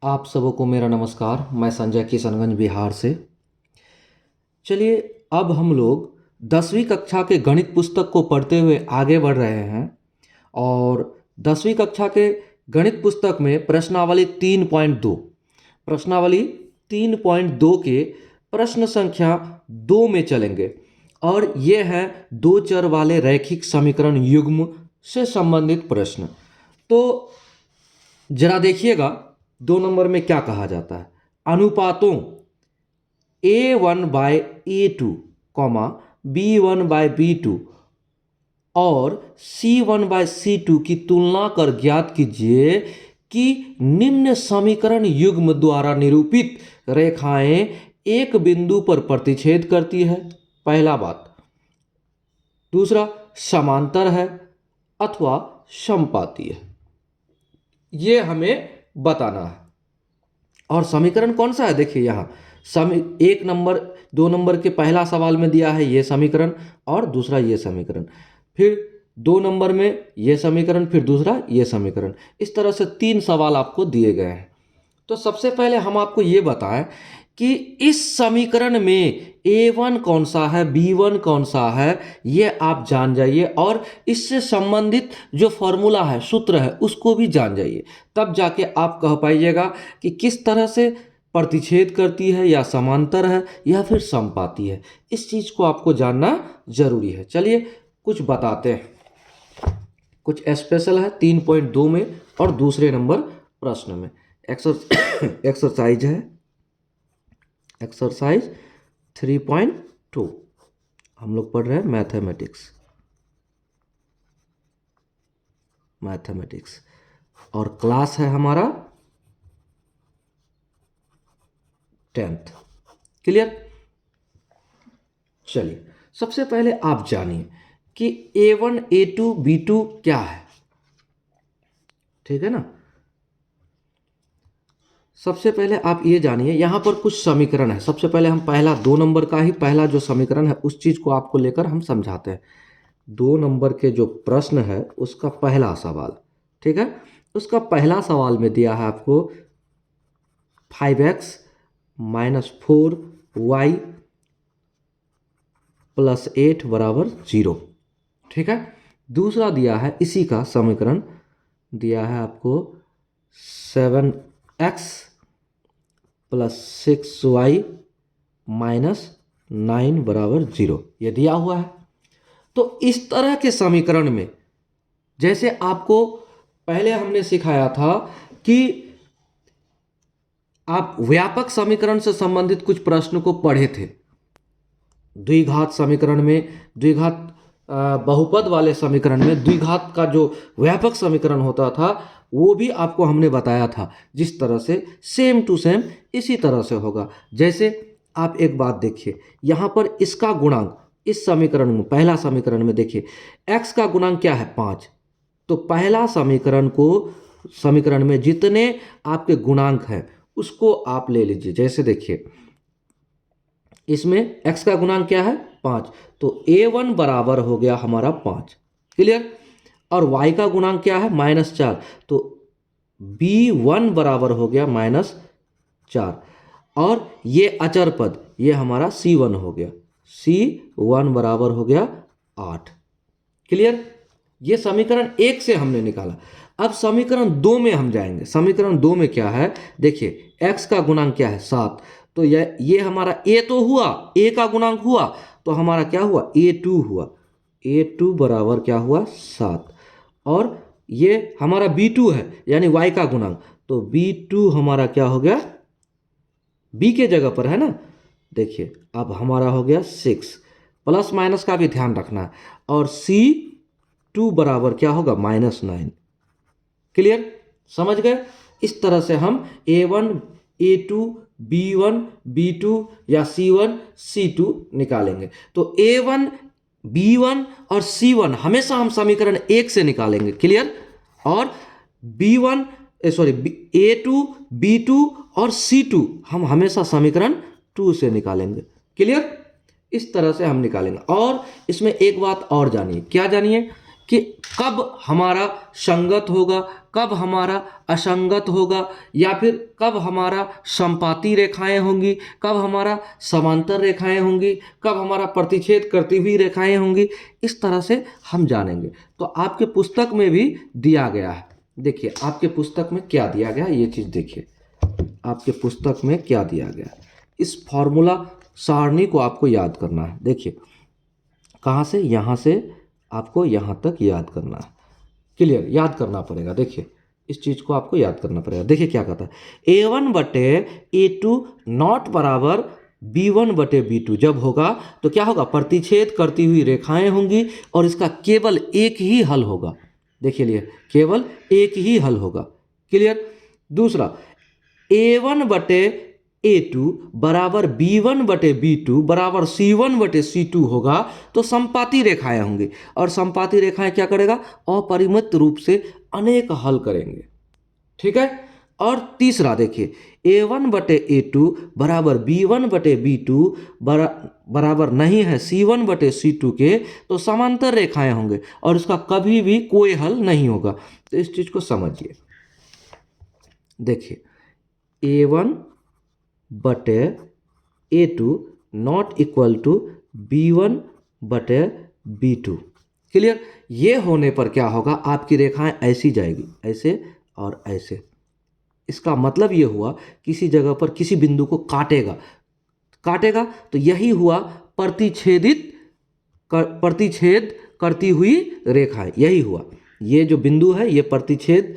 आप सबको मेरा नमस्कार। मैं संजय किशनगंज बिहार से। चलिए, अब हम लोग 10वीं कक्षा के गणित पुस्तक को पढ़ते हुए आगे बढ़ रहे हैं और 10वीं कक्षा के गणित पुस्तक में प्रश्नावली 3.2 के प्रश्न संख्या 2 में चलेंगे और ये है दो चर वाले रैखिक समीकरण युग्म से संबंधित प्रश्न। तो जरा देखिएगा, 2 नंबर में क्या कहा जाता है। अनुपातों A1/A2, B1/B2 और C1/C2 की तुलना कर ज्ञात कीजिए कि निम्न समीकरण युग्म द्वारा निरूपित रेखाएं एक बिंदु पर प्रतिच्छेद करती है। पहला बात। दूसरा, समांतर है अथवा समपाती है, ये हमें बताना है। और समीकरण कौन सा है, देखिए यहाँ 1 नंबर 2 नंबर के पहला सवाल में दिया है ये समीकरण और दूसरा ये समीकरण, फिर 2 नंबर में ये समीकरण, फिर दूसरा ये समीकरण। इस तरह से 3 सवाल आपको दिए गए हैं। तो सबसे पहले हम आपको ये बताएं कि इस समीकरण में A1 कौन सा है, B1 कौन सा है, ये आप जान जाइए और इससे संबंधित जो फॉर्मूला है, सूत्र है, उसको भी जान जाइए। तब जाके आप कह पाइएगा कि किस तरह से प्रतिच्छेद करती है या समांतर है या फिर समपाती है। इस चीज को आपको जानना जरूरी है। चलिए कुछ बताते हैं। कुछ स्पेशल है 3.2 में और दूसरे नंबर प्रश्न में। एक्सरसाइज है एक्सरसाइज 3.2। हम लोग पढ़ रहे हैं मैथमेटिक्स और क्लास है हमारा 10th। क्लियर। चलिए, सबसे पहले आप जानिए कि A1 A2 B2 क्या है। ठीक है ना। सबसे पहले आप ये जानिए, यहां पर कुछ समीकरण है। सबसे पहले हम पहला 2 नंबर का ही पहला जो समीकरण है उस चीज को आपको लेकर हम समझाते हैं। 2 नंबर के जो प्रश्न है उसका पहला सवाल, ठीक है, उसका पहला सवाल में दिया है आपको 5x - 4y + 8 = 0। ठीक है। दूसरा दिया है, इसी का समीकरण दिया है आपको 7x + 6y - 9 = 0, ये दिया हुआ है। तो इस तरह के समीकरण में, जैसे आपको पहले हमने सिखाया था कि आप व्यापक समीकरण से संबंधित कुछ प्रश्न को पढ़े थे। द्विघात समीकरण में, द्विघात बहुपद वाले समीकरण में द्विघात का जो व्यापक समीकरण होता था वो भी आपको हमने बताया था। जिस तरह से सेम टू सेम इसी तरह से होगा। जैसे आप एक बात देखिए, यहाँ पर इसका गुणांक इस समीकरण में, पहला समीकरण में देखिए x का गुणांक क्या है, 5। तो पहला समीकरण में जितने आपके गुणांक हैं उसको आप ले लीजिए। जैसे देखिए इसमें x का गुणांक क्या है, 5, तो A1 बराबर हो गया हमारा 5। क्लियर। और y का गुणांक क्या है, -4, तो B1 बराबर हो गया -4। और ये अचर पद, ये हमारा C1 हो गया, C1 बराबर हो गया 8। क्लियर। ये समीकरण 1 से हमने निकाला। अब समीकरण 2 में हम जाएंगे। समीकरण 2 में क्या है, देखिए x का गुणांक क्या है, 7। तो ये हमारा a तो हुआ, a का गुणांक हुआ, तो हमारा क्या हुआ, A2 हुआ। A2 बराबर क्या हुआ, 7। और ये हमारा B2 है यानी y का गुणांक, तो B2 हमारा क्या हो गया, b के जगह पर है ना। देखिए अब हमारा हो गया 6, प्लस माइनस का भी ध्यान रखना है। और C2 बराबर क्या होगा, -9। क्लियर, समझ गए। इस तरह से हम A1 A2 B1 B2 या C1 C2 निकालेंगे। तो A1 B1 और C1 हमेशा हम समीकरण 1 से निकालेंगे। क्लियर। और A2 B2 और C2 हम हमेशा समीकरण 2 से निकालेंगे। क्लियर। इस तरह से हम निकालेंगे। और इसमें एक बात और जानिए, क्या जानिए, कि कब हमारा संगत होगा, कब हमारा असंगत होगा, या फिर कब हमारा समपाती रेखाएं होंगी, कब हमारा समांतर रेखाएं होंगी, कब हमारा प्रतिच्छेद करती हुई रेखाएं होंगी। इस तरह से हम जानेंगे। तो आपके पुस्तक में भी दिया गया है। देखिए आपके पुस्तक में क्या दिया गया, ये चीज़ देखिए आपके पुस्तक में क्या दिया गया। इस फॉर्मूला सारणी को आपको याद करना है। देखिए कहाँ से, यहाँ से आपको यहाँ तक याद करना है। क्लियर, याद करना पड़ेगा। देखिए इस चीज़ को आपको याद करना पड़ेगा। देखिए क्या कहता है, A1/A2 नॉट बराबर B1/B2 जब होगा तो क्या होगा, प्रतिच्छेद करती हुई रेखाएं होंगी और इसका केवल एक ही हल होगा। देखिए लिए केवल एक ही हल होगा। क्लियर। दूसरा, A1/A2 बराबर B1/B2 बराबर C1/C2 होगा तो समपाती रेखाएं होंगी, और समपाती रेखाएं क्या करेगा, अपरिमित रूप से अनेक हल करेंगे। ठीक है। और तीसरा देखिए, A1/A2 बराबर B1/B2 बराबर नहीं है C1/C2 के, तो समांतर रेखाएं होंगे और इसका कभी भी कोई हल नहीं होगा। तो इस चीज को समझिए। देखिए A1/A2 not equal to B1/B2। Clear. ये होने पर क्या होगा, आपकी रेखाएं ऐसी जाएगी, ऐसे और ऐसे। इसका मतलब ये हुआ किसी जगह पर किसी बिंदु को काटेगा, काटेगा तो यही हुआ प्रतिच्छेद करती हुई रेखाएं, यही हुआ। ये जो बिंदु है ये प्रतिच्छेद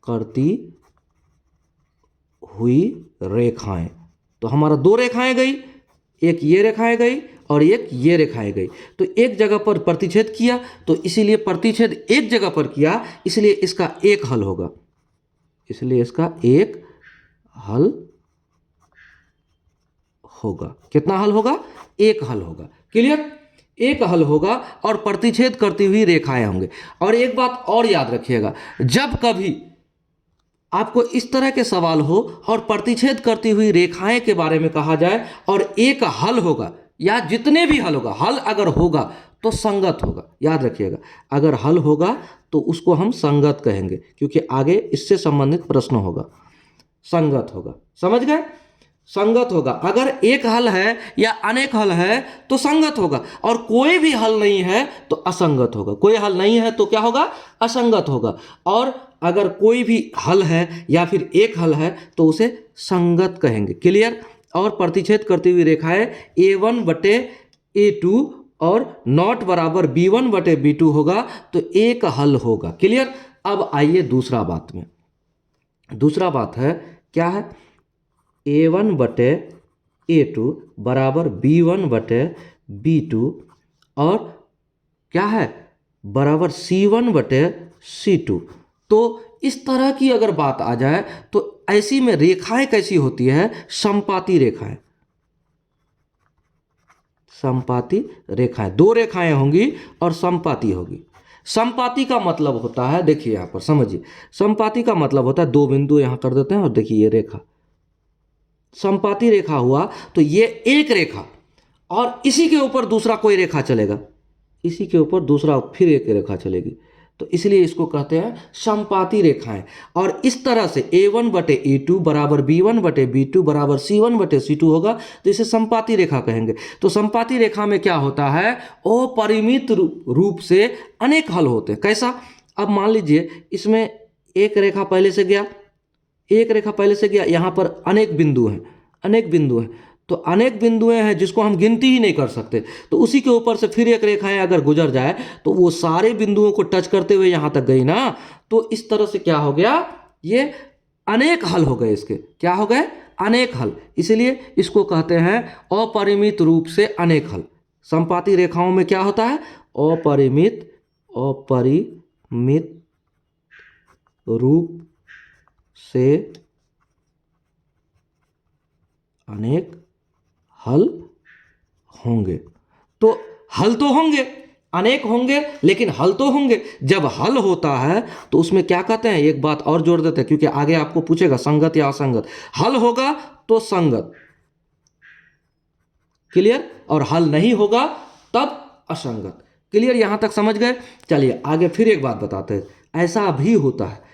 करती हुई रेखाएं। तो हमारा दो रेखाएं गई, एक ये रेखाएं गई और एक ये रेखाएं गई। तो एक जगह पर प्रतिच्छेद किया, तो इसीलिए प्रतिच्छेद एक जगह पर किया, इसलिए इसका एक हल होगा, इसलिए इसका एक हल होगा। कितना हल होगा, एक हल होगा। क्लियर, एक हल होगा और प्रतिच्छेद करती हुई रेखाएं होंगे। और एक बात और याद रखिएगा, जब कभी आपको इस तरह के सवाल हो और प्रतिच्छेद करती हुई रेखाएं के बारे में कहा जाए और एक हल होगा, या जितने भी हल होगा, हल अगर होगा तो संगत होगा। याद रखिएगा, अगर हल होगा तो उसको हम संगत कहेंगे, क्योंकि आगे इससे संबंधित प्रश्न होगा। संगत होगा, समझ गए, संगत होगा। अगर एक हल है या अनेक हल है तो संगत होगा, और कोई भी हल नहीं है तो असंगत होगा। कोई हल नहीं है तो क्या होगा, असंगत होगा। और अगर कोई भी हल है या फिर एक हल है तो उसे संगत कहेंगे। क्लियर। और प्रतिच्छेद करती हुई रेखाएं A1/A2 और नॉट बराबर B1/B2 होगा तो एक हल होगा। क्लियर। अब आइए दूसरा बात में। दूसरा बात है क्या है, A1/A2 बराबर B1/B2 और क्या है, बराबर C1/C2। तो इस तरह की अगर बात आ जाए तो ऐसी में रेखाएं कैसी होती है, समपाती रेखाएं। समपाती रेखाएं, दो रेखाएं होंगी और समपाती होगी। समपाती का मतलब होता है, देखिए यहां पर समझिए, समपाती का मतलब होता है, दो बिंदु यहां कर देते हैं और देखिए ये रेखा समपाती रेखा हुआ, तो ये एक रेखा और इसी के ऊपर दूसरा कोई रेखा चलेगा, इसी के ऊपर दूसरा फिर एक रेखा चलेगी, तो इसलिए इसको कहते हैं समपाती रेखाएं। और इस तरह से A1/A2 बराबर B1/B2 बराबर C1/C2 होगा, तो इसे समपाती रेखा कहेंगे। तो समपाती रेखा में क्या होता है, अपरिमित रूप से अनेक हल होते हैं। कैसा, अब मान लीजिए इसमें एक रेखा पहले से गया, एक रेखा पहले से गया, यहाँ पर अनेक बिंदु हैं, अनेक बिंदु हैं, तो अनेक बिंदुएं हैं जिसको हम गिनती ही नहीं कर सकते। तो उसी के ऊपर से फिर एक रेखाएं अगर गुजर जाए तो वो सारे बिंदुओं को टच करते हुए यहाँ तक गई ना, तो इस तरह से क्या हो गया, ये अनेक हल हो गए। इसके क्या हो गए, अनेक हल। इसलिए इसको कहते हैं अपरिमित रूप से अनेक हल। समपाती रेखाओं में क्या होता है, अपरिमित रूप से अनेक हल होंगे। तो हल तो होंगे, अनेक होंगे, लेकिन हल तो होंगे। जब हल होता है तो उसमें क्या कहते हैं, एक बात और जोड़ देते हैं, क्योंकि आगे आपको पूछेगा संगत या असंगत। हल होगा तो संगत, क्लियर, और हल नहीं होगा तब असंगत। क्लियर, यहां तक समझ गए। चलिए आगे फिर एक बात बताते हैं, ऐसा भी होता है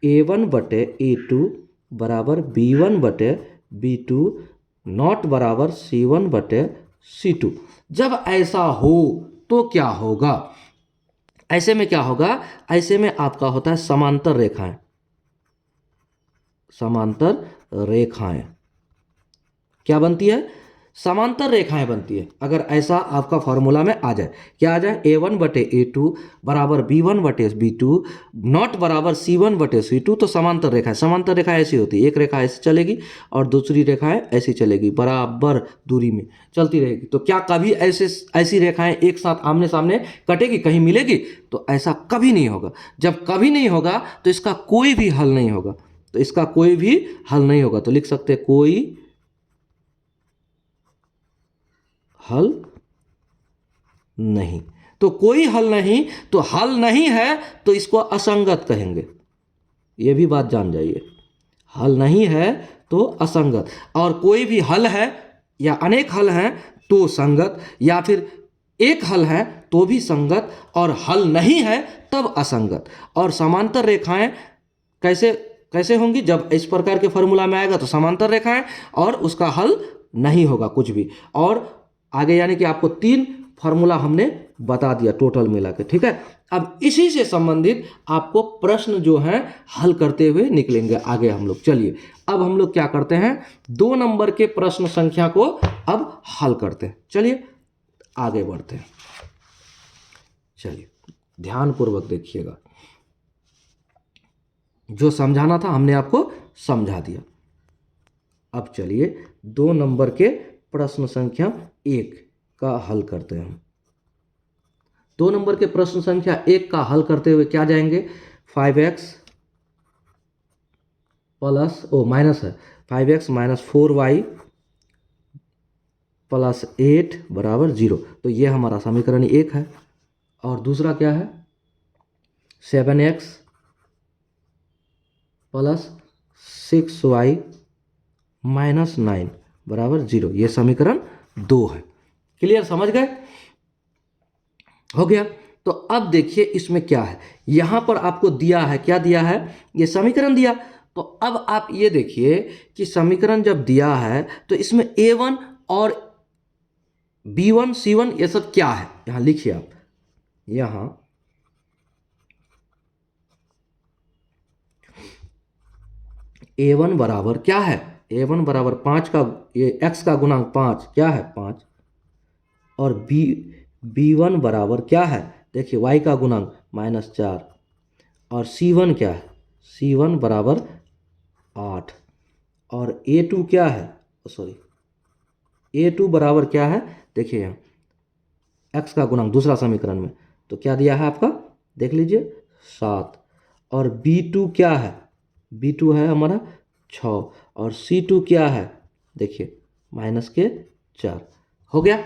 a1/a2 बराबर b1/b2 नॉट बराबर c1/c2। जब ऐसा हो तो क्या होगा? ऐसे में क्या होगा? ऐसे में आपका होता है समांतर रेखाएं। समांतर रेखाएं क्या बनती है? समांतर रेखाएं बनती है। अगर ऐसा आपका फॉर्मूला में आ जाए, क्या आ जाए? a1/a2 बराबर b1/b2 नॉट बराबर c1/c2, तो समांतर रेखा है। समांतर रेखा ऐसी होती है, एक रेखा ऐसी चलेगी और दूसरी रेखाएं ऐसी चलेगी, बराबर दूरी में चलती रहेगी। तो क्या कभी ऐसी रेखाएं एक साथ आमने सामने कटेगी, कहीं मिलेगी? तो ऐसा कभी नहीं होगा। जब कभी नहीं होगा तो इसका कोई भी हल नहीं होगा। तो इसका कोई भी हल नहीं होगा, तो लिख सकते हैं कोई हल नहीं। तो कोई हल नहीं, तो हल नहीं है तो इसको असंगत कहेंगे। यह भी बात जान जाइए, हल नहीं है तो असंगत, और कोई भी हल है या अनेक हल हैं तो संगत, या फिर एक हल है तो भी संगत, और हल नहीं है तब असंगत। और समांतर रेखाएं कैसे कैसे होंगी? जब इस प्रकार के फॉर्मूला में आएगा तो समांतर रेखाएं, और उसका हल नहीं होगा कुछ भी। और आगे यानी कि आपको 3 फॉर्मूला हमने बता दिया टोटल मिला के, ठीक है। अब इसी से संबंधित आपको प्रश्न जो हैं हल करते हुए निकलेंगे आगे हम लोग। चलिए अब हम लोग क्या करते हैं, 2 नंबर के प्रश्न संख्या को अब हल करते हैं। चलिए आगे बढ़ते हैं। चलिए ध्यानपूर्वक देखिएगा, जो समझाना था हमने आपको समझा दिया। अब चलिए 2 नंबर के प्रश्न संख्या 1 का हल करते हैं हम। 2 नंबर के प्रश्न संख्या 1 का हल करते हुए क्या जाएंगे? 5x प्लस माइनस है 5x माइनस 4y प्लस 8 बराबर 0। तो ये हमारा समीकरण 1 है। और दूसरा क्या है? 7x प्लस 6y माइनस 9 बराबर 0। ये समीकरण 2 है। क्लियर, समझ गए? हो गया। तो अब देखिए इसमें क्या है, यहां पर आपको दिया है, क्या दिया है? ये समीकरण दिया। तो अब आप ये देखिए कि समीकरण जब दिया है तो इसमें a1 और b1 c1 ये सब क्या है, यहां लिखिए आप। यहां a1 बराबर क्या है? a1 बराबर 5 का ये x का गुणांक 5 क्या है? 5। और b1 बराबर क्या है? देखिए y का गुणांक -4। और c1 क्या है? c1 बराबर 8। और a2 क्या है? a2 बराबर क्या है? देखिए यहाँ x का गुणांक दूसरा समीकरण में तो क्या दिया है आपका, देख लीजिए 7। और b2 क्या है? b2 है हमारा 6। और c2 क्या है? देखिए -4। हो गया।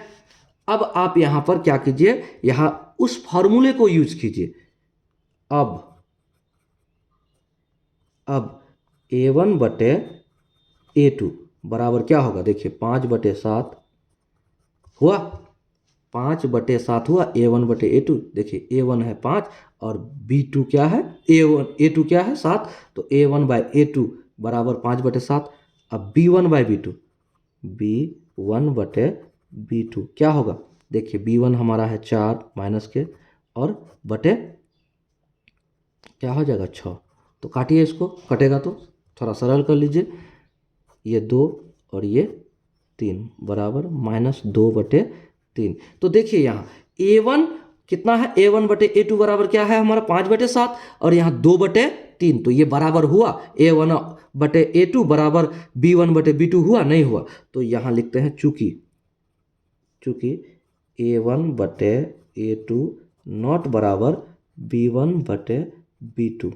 अब आप यहां पर क्या कीजिए, यहां उस फॉर्मूले को यूज कीजिए। अब a1/a2 बराबर क्या होगा? देखिए 5/7 हुआ, 5/7 हुआ a1/a2। देखिए a1 है 5 और b2 क्या है? a2 क्या है? 7। तो a1/a2 बराबर 5/7। अब b1/b2 क्या होगा? देखिए b1 हमारा है 4 माइनस के, और बटे क्या हो जाएगा 6। तो काटिए इसको, कटेगा तो थोड़ा सरल कर लीजिए। ये 2 और ये 3 बराबर -2/3। तो देखिए यहाँ a1 कितना है? a1/a2 बराबर क्या है हमारा? 5/7। और यहाँ 2/3। तो ये बराबर हुआ a1/a2 बराबर b1/b2 हुआ? नहीं हुआ। तो यहाँ लिखते हैं चूंकि a1/a2 नॉट बराबर b1/b2।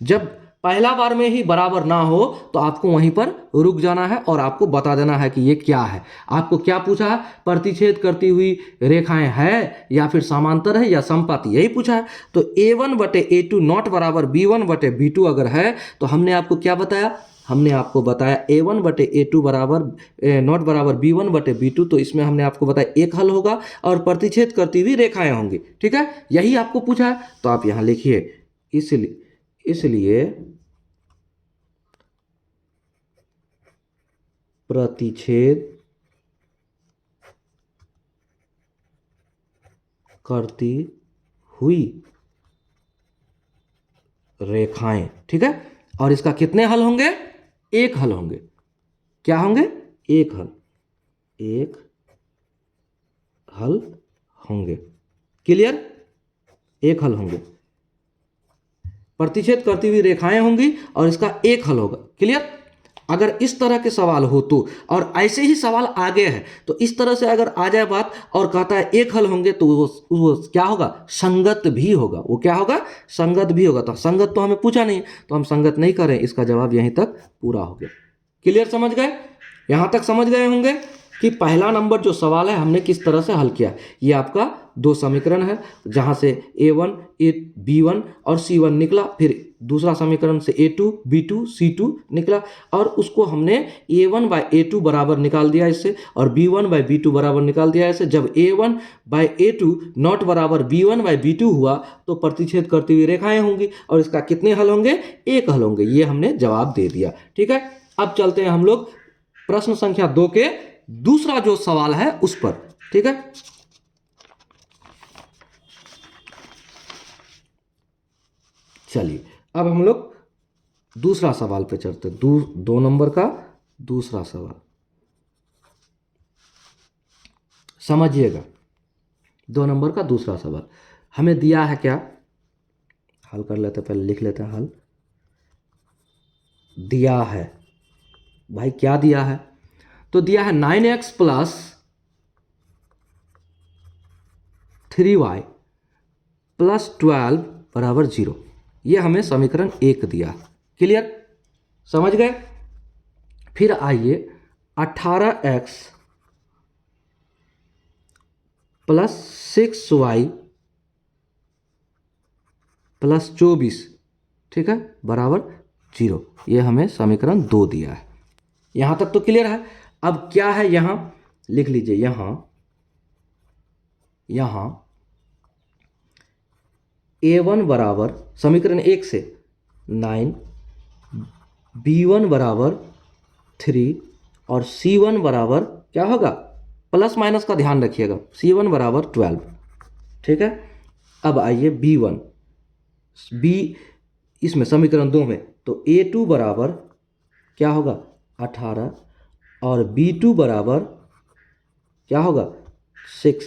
जब पहला बार में ही बराबर ना हो तो आपको वहीं पर रुक जाना है और आपको बता देना है कि ये क्या है। आपको क्या पूछा है? प्रतिच्छेद करती हुई रेखाएं है या फिर समांतर है या समपाती, यही पूछा है। तो a1/a2 नॉट बराबर b1/b2 अगर है तो हमने आपको क्या बताया? हमने आपको बताया A1/A2 बराबर नॉट बराबर B1/B2, तो इसमें हमने आपको बताया एक हल होगा और प्रतिच्छेद करती हुई रेखाएं होंगी। ठीक है, यही आपको पूछा है, तो आप यहां लिखिए इसलिए प्रतिच्छेद करती हुई रेखाएं। ठीक है, और इसका कितने हल होंगे? एक हल होंगे। क्या होंगे? एक हल होंगे। क्लियर? एक हल होंगे, प्रतिच्छेद करती हुई रेखाएं होंगी और इसका एक हल होगा। क्लियर? अगर इस तरह के सवाल हो तो, और ऐसे ही सवाल आगे है, तो इस तरह से अगर आ जाए बात और कहता है एक हल होंगे, तो वो क्या होगा? संगत भी होगा। वो क्या होगा? संगत भी होगा। तो संगत तो हमें पूछा नहीं, तो हम संगत नहीं करें, इसका जवाब यहीं तक पूरा हो गया। क्लियर? समझ गए? यहां तक समझ गए होंगे कि पहला नंबर जो सवाल है हमने किस तरह से हल किया। ये आपका दो समीकरण है, जहां से A1 B1 और C1 निकला, फिर दूसरा समीकरण से A2 B2 C2 निकला, और उसको हमने A1/A2 बराबर निकाल दिया इससे, और B1/B2 बराबर निकाल दिया इससे। जब A1/A2 नॉट बराबर B1/B2 हुआ, तो प्रतिच्छेद करती हुई रेखाएं होंगी और इसका कितने हल होंगे? एक हल होंगे। ये हमने जवाब दे दिया। ठीक है, अब चलते हैं हम लोग प्रश्न संख्या 2 के दूसरा जो सवाल है उस पर। ठीक है, चलिए अब हम लोग दूसरा सवाल पे चलते हैं। 2 नंबर का दूसरा सवाल समझिएगा। 2 नंबर का दूसरा सवाल हमें दिया है क्या? हल कर लेते हैं, पहले लिख लेते हैं हल। दिया है भाई, क्या दिया है? तो दिया है 9x प्लस 3y प्लस 12 बराबर 0। ये हमें समीकरण 1 दिया। क्लियर? समझ गए? फिर आइए 18x प्लस 6y प्लस 24, ठीक है, बराबर 0। ये हमें समीकरण 2 दिया है। यहां तक तो क्लियर है। अब क्या है? यहां लिख लीजिए, यहां A1 बराबर समीकरण 1 से 9, B1 बराबर 3 और C1 बराबर क्या होगा? प्लस माइनस का ध्यान रखिएगा। C1 बराबर 12। ठीक है, अब आइए B1 इसमें समीकरण 2 में, तो A2 बराबर क्या होगा? 18 और B2 बराबर क्या होगा? 6,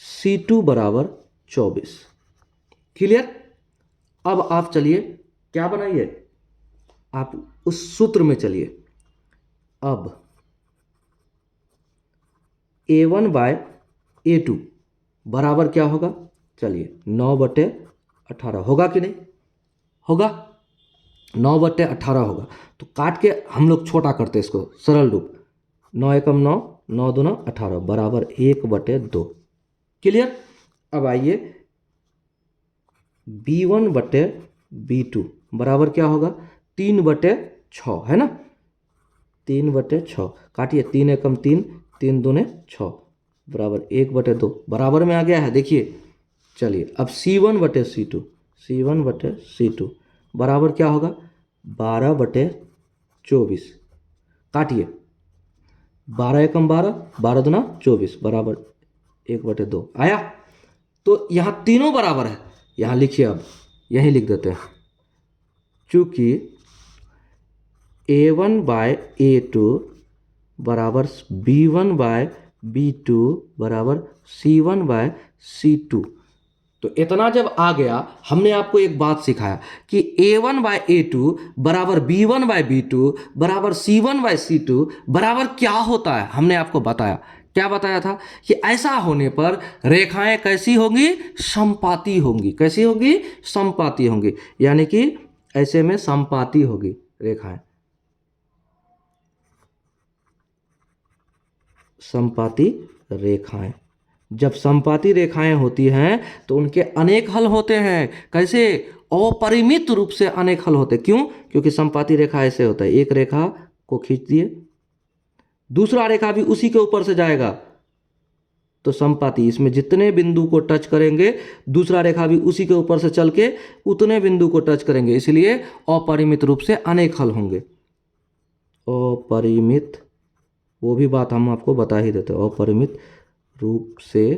C2 बराबर 24। क्लियर? अब आप चलिए क्या बनाइए, आप उस सूत्र में चलिए। अब A1/A2 बराबर क्या होगा? चलिए 9/18 होगा कि नहीं होगा? 9/18 होगा। तो काट के हम लोग छोटा करते हैं इसको, सरल रूप। 9 एकम 9, 9 दूना 18 बराबर 1/2। क्लियर? अब आइए B1/B2 बराबर क्या होगा? 3/6, है ना? 3/6 काटिए, 3 एकम 3, 3 दूने 6 बराबर 1/2 बराबर में आ गया है। देखिए, चलिए अब C1/C2 बराबर क्या होगा? 12/24। काटिए, 12 एकम 12, 12 दूना 24 बराबर 1/2 आया। तो यहां तीनों बराबर है। यहां लिखिए, अब यहीं लिख देते हैं, चूंकि A1/A2 बराबर B1/B2 बराबर C1/C2। तो इतना जब आ गया, हमने आपको एक बात सिखाया कि A1/A2 बराबर B1/B2 बराबर C1/C2 बराबर क्या होता है। हमने आपको बताया, क्या बताया था? कि ऐसा होने पर रेखाएं कैसी होंगी? समपाती होंगी। कैसी होंगी? समपाती होंगी। यानी कि ऐसे में समपाती होगी रेखाएं, समपाती रेखाएं। जब समपाती रेखाएं होती हैं तो उनके अनेक हल होते हैं। कैसे? अपरिमित रूप से अनेक हल होते हैं। क्यों? क्योंकि समपाती रेखा ऐसे होता है, एक रेखा को खींच दिए, दूसरा रेखा भी उसी के ऊपर से जाएगा, तो समपाती, इसमें जितने बिंदु को टच करेंगे दूसरा रेखा भी उसी के ऊपर से चल के उतने बिंदु को टच करेंगे, इसलिए अपरिमित रूप से अनेक हल होंगे। अपरिमित, वो भी बात हम आपको बता ही देते हैं, अपरिमित रूप से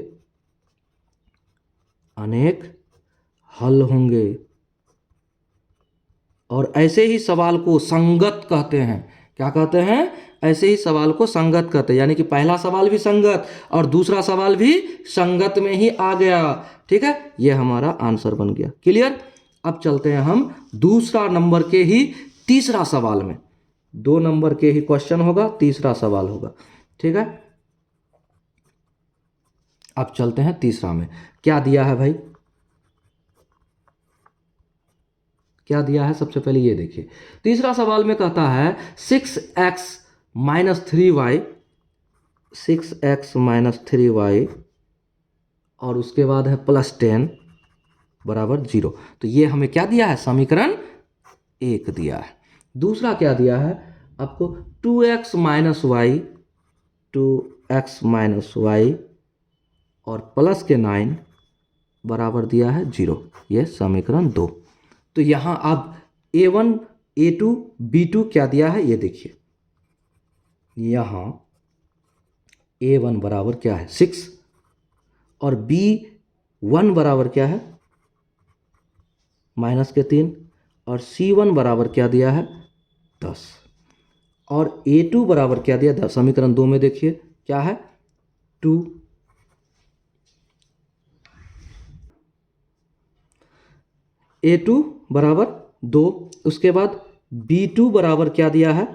अनेक हल होंगे। और ऐसे ही सवाल को संगत कहते हैं। क्या कहते हैं? ऐसे ही सवाल को संगत कहते हैं, यानी कि पहला सवाल भी संगत और दूसरा सवाल भी संगत में ही आ गया। ठीक है, ये हमारा आंसर बन गया। क्लियर? अब चलते हैं हम दूसरा नंबर के ही तीसरा सवाल में। 2 नंबर के ही क्वेश्चन होगा, तीसरा सवाल होगा। ठीक है, अब चलते हैं तीसरा में। क्या दिया है भाई? क्या दिया है? सबसे पहले ये देखिए, तीसरा सवाल में कहता है 6x - 3y, 6x - 3y और उसके बाद है +10 बराबर 0। तो ये हमें क्या दिया है? समीकरण 1 दिया है। दूसरा क्या दिया है आपको? 2x - y, 2x - y और प्लस के 9 बराबर दिया है 0। ये समीकरण 2। तो यहाँ अब A1, A2, B2 क्या दिया है ये देखिए। यहाँ A1 बराबर क्या है? 6 और B1 बराबर क्या है? -3 और C1 बराबर क्या दिया है? 10 और A2 बराबर क्या दिया? 10। समीकरण 2 में देखिए क्या है? 2। A2 बराबर 2, उसके बाद B2 बराबर क्या दिया है?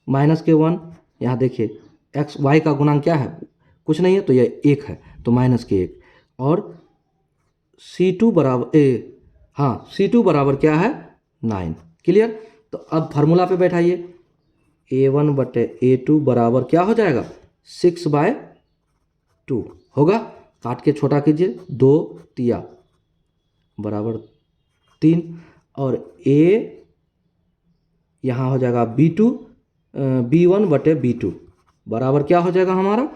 -1। यहाँ देखिए x y का गुणांक क्या है? कुछ नहीं है, तो यह 1 है, तो -1 और C2 बराबर C2 बराबर क्या है? 9। क्लियर? तो अब फार्मूला पे बैठाइए। A1 बटे A2 बराबर क्या हो जाएगा? 6/2 होगा। काट के छोटा कीजिए, 2 तिया बराबर 3 और A यहाँ हो जाएगा B1 बटे B2 बराबर क्या हो जाएगा हमारा?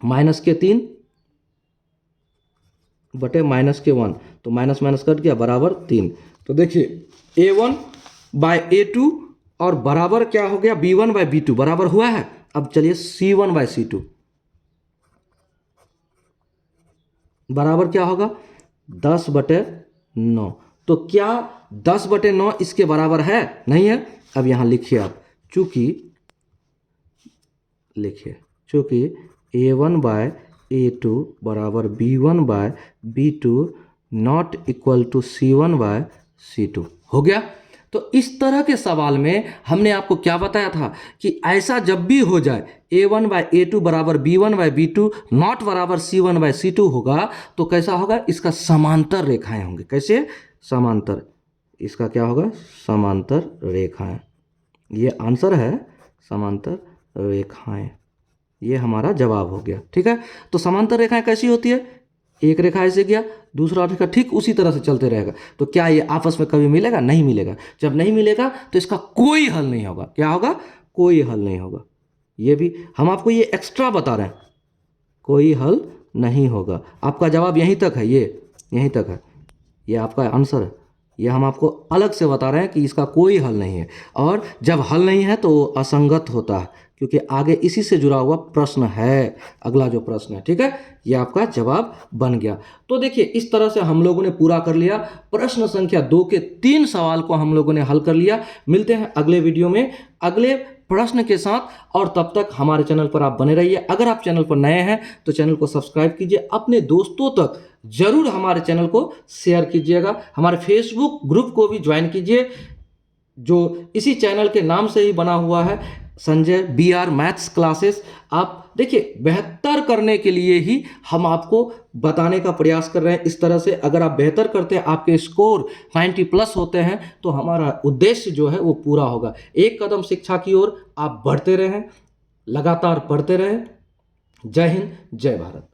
-3 बटे -1, तो माइनस माइनस कट गया बराबर 3। तो देखिए A1/A2 और बराबर क्या हो गया? B1/B2 बराबर हुआ है। अब चलिए C1/C2 बराबर क्या होगा? 10/9। तो क्या 10/9 इसके बराबर है? नहीं है। अब यहां लिखिए आप, चूंकि A1/A2 बराबर B1/B2 not equal to C1/C2 हो गया। तो इस तरह के सवाल में हमने आपको क्या बताया था कि ऐसा जब भी हो जाए A1/A2 बराबर B1/B2 नॉट बराबर C1/C2 होगा, तो कैसा होगा? इसका समांतर रेखाएं होंगे। कैसे? समांतर। इसका क्या होगा? समांतर रेखाएं। ये आंसर है, समांतर रेखाएं। ये हमारा जवाब हो गया। ठीक है, तो समांतर रेखाएं कैसी होती है? एक रेखा ऐसे गया, दूसरा रेखा ठीक उसी तरह से चलते रहेगा। तो क्या ये आपस में कभी मिलेगा? नहीं मिलेगा। जब नहीं मिलेगा तो इसका कोई हल नहीं होगा। क्या होगा? कोई हल नहीं होगा। ये भी हम आपको ये एक्स्ट्रा बता रहे हैं, कोई हल नहीं होगा। आपका जवाब यहीं तक है, ये यहीं तक है, ये आपका आंसर है। ये हम आपको अलग से बता रहे हैं कि इसका कोई हल नहीं है। और जब हल नहीं है तो असंगत होता है, क्योंकि आगे इसी से जुड़ा हुआ प्रश्न है, अगला जो प्रश्न है। ठीक है, ये आपका जवाब बन गया। तो देखिए इस तरह से हम लोगों ने पूरा कर लिया। प्रश्न संख्या 2 के 3 सवाल को हम लोगों ने हल कर लिया। मिलते हैं अगले वीडियो में अगले प्रश्न के साथ, और तब तक हमारे चैनल पर आप बने रहिए। अगर आप चैनल पर नए हैं तो चैनल को सब्सक्राइब कीजिए, अपने दोस्तों तक जरूर हमारे चैनल को शेयर कीजिएगा, हमारे फेसबुक ग्रुप को भी ज्वाइन कीजिए, जो इसी चैनल के नाम से ही बना हुआ है, संजय BR मैथ्स क्लासेस। आप देखिए बेहतर करने के लिए ही हम आपको बताने का प्रयास कर रहे हैं। इस तरह से अगर आप बेहतर करते हैं, आपके स्कोर 90+ होते हैं, तो हमारा उद्देश्य जो है वो पूरा होगा। एक कदम शिक्षा की ओर आप बढ़ते रहें, लगातार पढ़ते रहें। जय हिंद, जय भारत।